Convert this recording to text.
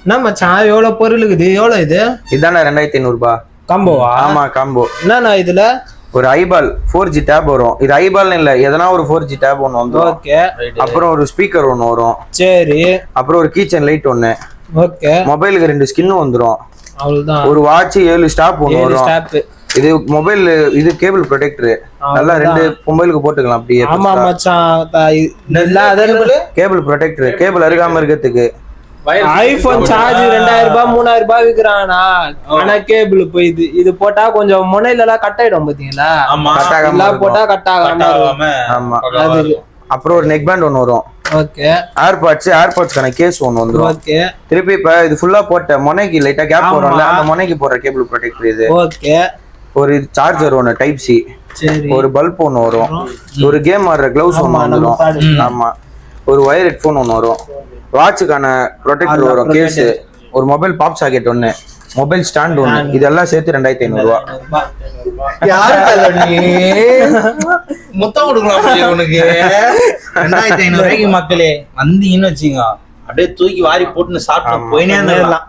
என்ன மச்சான் எவ்வளவு பொருள் இருக்குது? எவ்வளவு இது? இதானே 2500 ரூபாய் காம்போவா? ஆமா காம்போ. என்னண்ணா இதுல? ஒரு ஐபால் 4G டேப் வரும். இது ஐபால்னு இல்ல, எதனா ஒரு 4G டேப் ஒன்று வந்துடும். ஓகே. அப்புறம் ஒரு ஸ்பீக்கர் ஒன்று வரும். சரி. அப்புறம் ஒரு கீச்சன் லைட் ஒன்று. ஓகே. மொபைலுக்கு 2 ஸ்கின் வந்துடும். அவ்வளவுதான். ஒரு வாட்ச் 7 ஸ்டாப் ஒன்று வரும். இது மொபைல் இது கேபிள் ப்ரொடெக்டர். நல்லா 2 மொபைலுக்கு போட்டுக்கலாம் அப்படியே. ஆமா மச்சான். கேபிள் ப்ரொடெக்டர், கேபிள் அருகாம இருக்கிறதுக்கு. ஐபோன் சார்ஜ் 2000 ரூபாய் 3000 ரூபாய் விக்கிறானா? ஆனா கேபிள் போயிது. இது போட்டா கொஞ்சம் முனையில எல்லாம் கட் ஆயிடும் பாத்தீங்களா? போட்டா கட் ஆகாம. ஆமா. அப்புறம் ஒரு நெக் பேண்ட் ஒன்று வரும். ஓகே. ஏர்பாட்ஸ்க்கான கேஸ் ஒன்று வந்துடும். ஓகே. திருப்பி இப்ப இது ஃபுல்லா போட்ட முனைக்கு லைட்டா கேப் வரும்ல, அந்த முனைக்கு போடுற கேபிள் ப்ரொடெக்டர் இது. ஓகே. ஒரு சார்ஜர் ஒன்று டைப் சி. சரி. ஒரு பல்ப் ஒன்று வரும். ஒரு கேம் ஆடுற கிளவுஸ் ஒன்று வந்துடும். ஆமா. ஒரு வயர் ஹெட்ஃபோன் ஒன்று வரும். வாட்சுக்கான ப்ரொடெக்டர் வரும், கேஸ். ஒரு மொபைல் பாப் சாக்கெட் ஒன்று, மொபைல் ஸ்டாண்ட் ஒன்று. இதெல்லாம் சேர்த்து 2500 ரூபாய். மொத்தம் கொடுக்கலாம் உனக்கு 2500 ரூபாய்க்கு. மக்களே வந்தீங்கன்னு வச்சுங்க, அப்படியே தூக்கி வாரி போட்டுன்னு சாப்பிட்டு போயினே இருந்தலாம்.